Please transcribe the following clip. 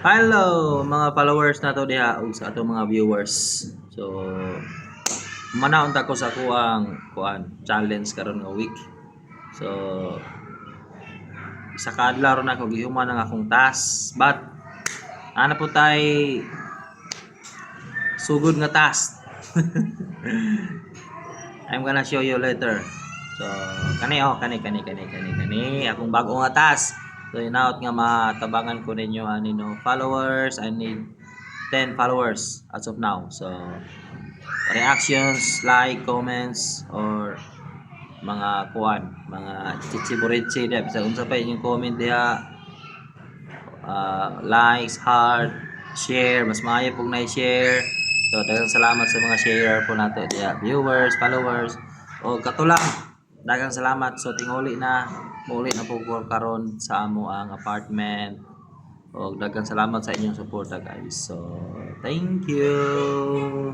Hello mga followers nato diha ug sa atong mga viewers. So manaon ta ko sa kuang challenge karon nga week. So isa ka adlaw ron ako gihuman ang akong task, but ana po tay sugod nga task. I'm gonna show you later. So kani akong bago nga task. So inaot nga matabangan ko ninyo followers. I need 10 followers as of now. So reactions, like, comments, or mga mga chichiburitsi diya bisa unsa pa inyong comment diha, likes, heart, share, mas maayo pug na-share. So daghang salamat sa mga share po nato diha, viewers, followers, o katulang daghang salamat. So tinguli na po ko karon sa amo ang apartment. O daghang salamat sa inyong suporta guys. So thank you.